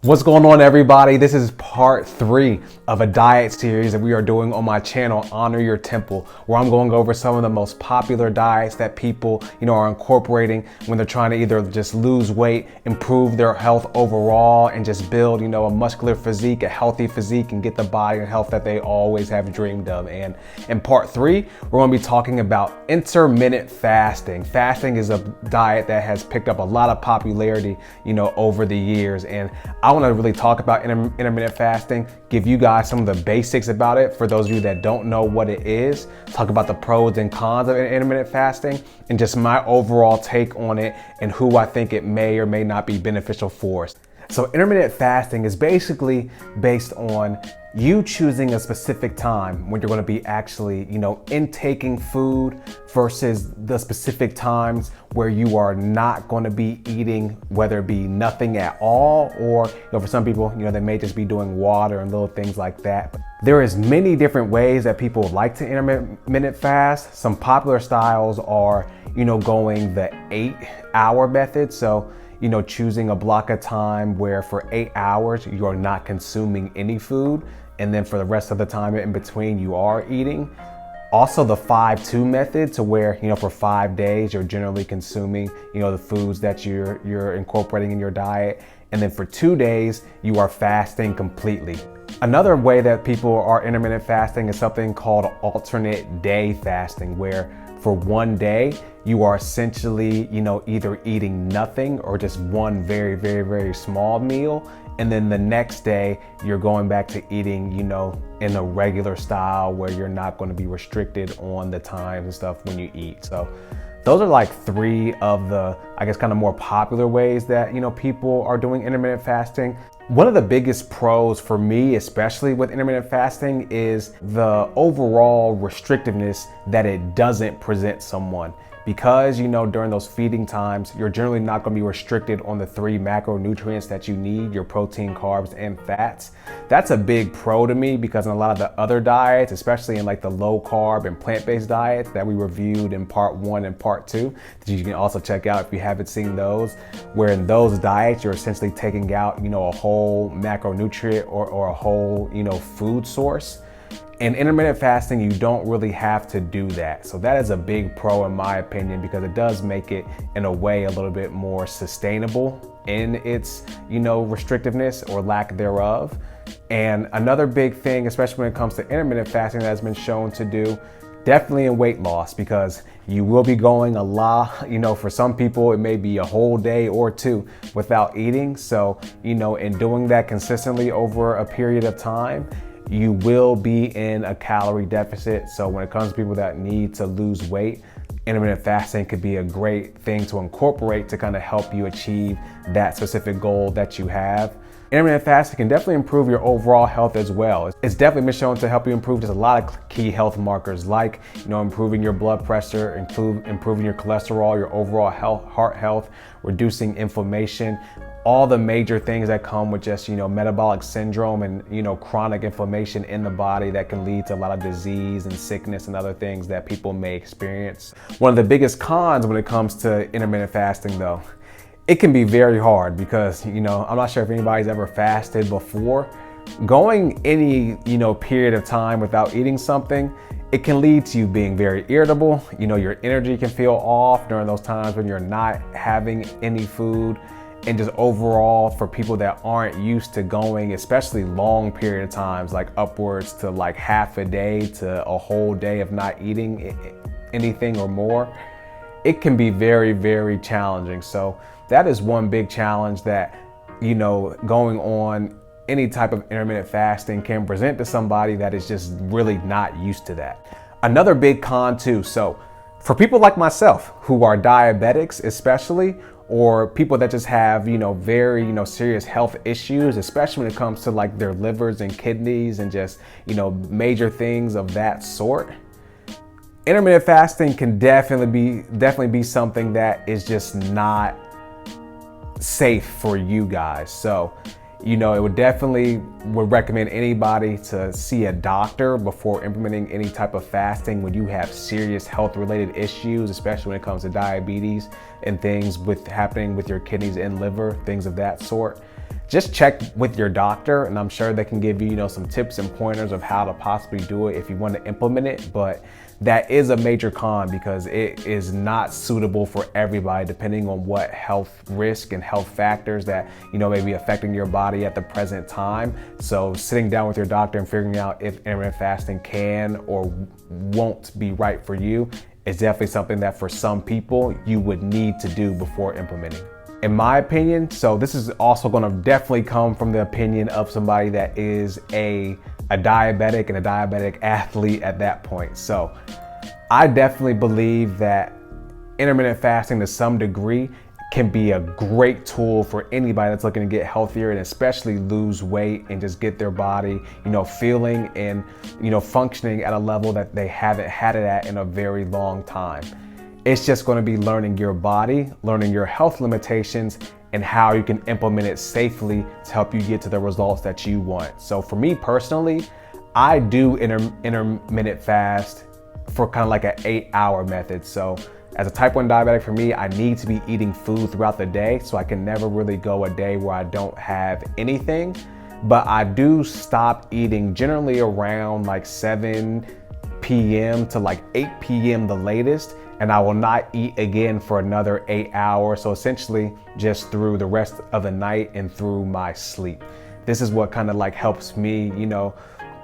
What's going on, everybody? This is part 3 of a diet series that we are doing on my channel, Honor Your Temple, where I'm going over some of the most popular diets that people, are incorporating when they're trying to either just lose weight, improve their health overall, and just build, a muscular physique, a healthy physique, and get the body and health that they always have dreamed of. And in part 3, we're going to be talking about intermittent fasting. Fasting is a diet that has picked up a lot of popularity, over the years. And I want to really talk about intermittent fasting, give you guys some of the basics about it for those of you that don't know what it is, talk about the pros and cons of intermittent fasting, and just my overall take on it and who I think it may or may not be beneficial for. So intermittent fasting is basically based on you choosing a specific time when you're going to be actually, intaking food versus the specific times where you are not going to be eating, whether it be nothing at all, or for some people, they may just be doing water and little things like that. There is many different ways that people like to intermittent fast. Some popular styles are, going the 8-hour method. So choosing a block of time where for 8 hours you're not consuming any food, and then for the rest of the time in between you are eating. Also the 5-2 method, to where for 5 days you're generally consuming the foods that you're incorporating in your diet, and then for 2 days you are fasting completely. Another way that people are intermittent fasting is something called alternate day fasting, where for one day you are essentially either eating nothing or just one very, very, very small meal, and then the next day you're going back to eating in a regular style where you're not going to be restricted on the times and stuff when you eat. So those are like 3 of the, I guess, kind of more popular ways that people are doing intermittent fasting. One of the biggest pros for me, especially with intermittent fasting, is the overall restrictiveness that it doesn't present someone. Because during those feeding times, you're generally not going to be restricted on the 3 macronutrients that you need, your protein, carbs, and fats. That's a big pro to me, because in a lot of the other diets, especially in like the low carb and plant-based diets that we reviewed in part 1 and part 2, that you can also check out if you haven't seen those, where in those diets you're essentially taking out a whole macronutrient or a whole food source. In intermittent fasting, you don't really have to do that. So that is a big pro in my opinion, because it does make it in a way a little bit more sustainable in its, restrictiveness or lack thereof. And another big thing, especially when it comes to intermittent fasting, that has been shown to do, definitely in weight loss, because you will be going a lot, for some people it may be a whole day or 2 without eating. So, in doing that consistently over a period of time, you will be in a calorie deficit. So when it comes to people that need to lose weight, intermittent fasting could be a great thing to incorporate to kind of help you achieve that specific goal that you have. Intermittent fasting can definitely improve your overall health as well. It's definitely been shown to help you improve just a lot of key health markers, like improving your blood pressure, improving your cholesterol, your overall health, heart health, reducing inflammation, all the major things that come with just metabolic syndrome and chronic inflammation in the body that can lead to a lot of disease and sickness and other things that people may experience. One of the biggest cons when it comes to intermittent fasting, though, it can be very hard, because I'm not sure if anybody's ever fasted before. Going any period of time without eating something, it can lead to you being very irritable. Your energy can feel off during those times when you're not having any food. And just overall, for people that aren't used to going, especially long period of times, like upwards to like half a day to a whole day of not eating anything or more, it can be very, very challenging. So that is one big challenge that, going on any type of intermittent fasting can present to somebody that is just really not used to that. Another big con too, so for people like myself who are diabetics especially, or people that just have, very, serious health issues, especially when it comes to like their livers and kidneys and just, major things of that sort. Intermittent fasting can definitely be something that is just not safe for you guys. So, it would recommend anybody to see a doctor before implementing any type of fasting when you have serious health related issues, especially when it comes to diabetes and things happening with your kidneys and liver, things of that sort. just check with your doctor, and I'm sure they can give you, some tips and pointers of how to possibly do it if you want to implement it. But that is a major con because it is not suitable for everybody depending on what health risk and health factors that, may be affecting your body at the present time. So sitting down with your doctor and figuring out if intermittent fasting can or won't be right for you is definitely something that for some people you would need to do before implementing. In my opinion, so this is also going to definitely come from the opinion of somebody that is a diabetic and a diabetic athlete at that point. So I definitely believe that intermittent fasting to some degree can be a great tool for anybody that's looking to get healthier and especially lose weight and just get their body, feeling and, functioning at a level that they haven't had it at in a very long time. It's just going to be learning your body, learning your health limitations, and how you can implement it safely to help you get to the results that you want. So for me personally, I do intermittent fast for kind of like an 8-hour method. So as a type 1 diabetic, for me, I need to be eating food throughout the day. So I can never really go a day where I don't have anything. But I do stop eating generally around like 7 p.m. to like 8 p.m. the latest. And I will not eat again for another 8 hours. So essentially just through the rest of the night and through my sleep. This is what kind of like helps me,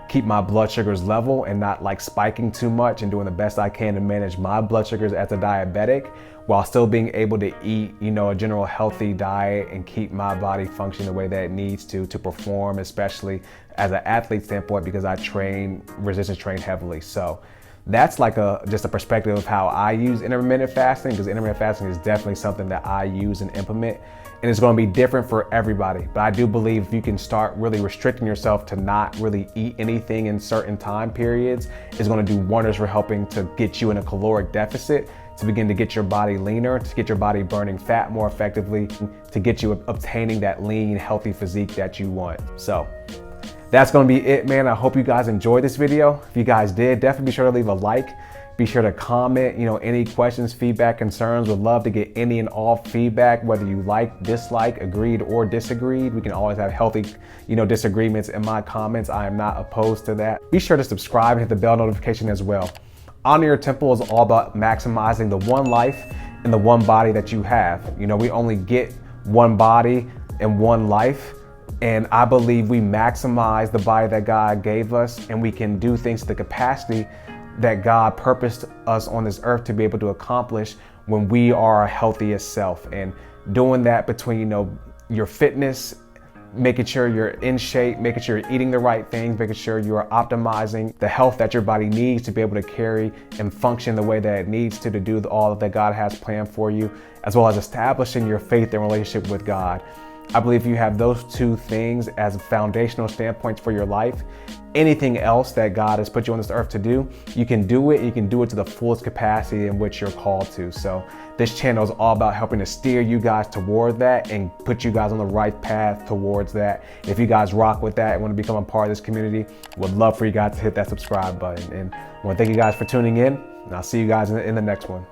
keep my blood sugars level and not like spiking too much, and doing the best I can to manage my blood sugars as a diabetic while still being able to eat, a general healthy diet and keep my body functioning the way that it needs to perform, especially as an athlete standpoint, because I resistance train heavily. So that's like just a perspective of how I use intermittent fasting, because intermittent fasting is definitely something that I use and implement, and it's going to be different for everybody. But I do believe if you can start really restricting yourself to not really eat anything in certain time periods, it's going to do wonders for helping to get you in a caloric deficit, to begin to get your body leaner, to get your body burning fat more effectively, to get you obtaining that lean, healthy physique that you want. So that's gonna be it, man. I hope you guys enjoyed this video. If you guys did, definitely be sure to leave a like. Be sure to comment, any questions, feedback, concerns. Would love to get any and all feedback, whether you like, dislike, agreed, or disagreed. We can always have healthy, disagreements in my comments. I am not opposed to that. Be sure to subscribe and hit the bell notification as well. Honor Your Temple is all about maximizing the one life and the one body that you have. We only get one body and one life. And I believe we maximize the body that God gave us, and we can do things to the capacity that God purposed us on this earth to be able to accomplish when we are our healthiest self. And doing that between, your fitness, making sure you're in shape, making sure you're eating the right things, making sure you are optimizing the health that your body needs to be able to carry and function the way that it needs to do all that God has planned for you, as well as establishing your faith and relationship with God. I believe if you have those two things as foundational standpoints for your life, anything else that God has put you on this earth to do, you can do it. You can do it to the fullest capacity in which you're called to. So this channel is all about helping to steer you guys toward that and put you guys on the right path towards that. If you guys rock with that and want to become a part of this community, would love for you guys to hit that subscribe button. And I want to thank you guys for tuning in, and I'll see you guys in the next one.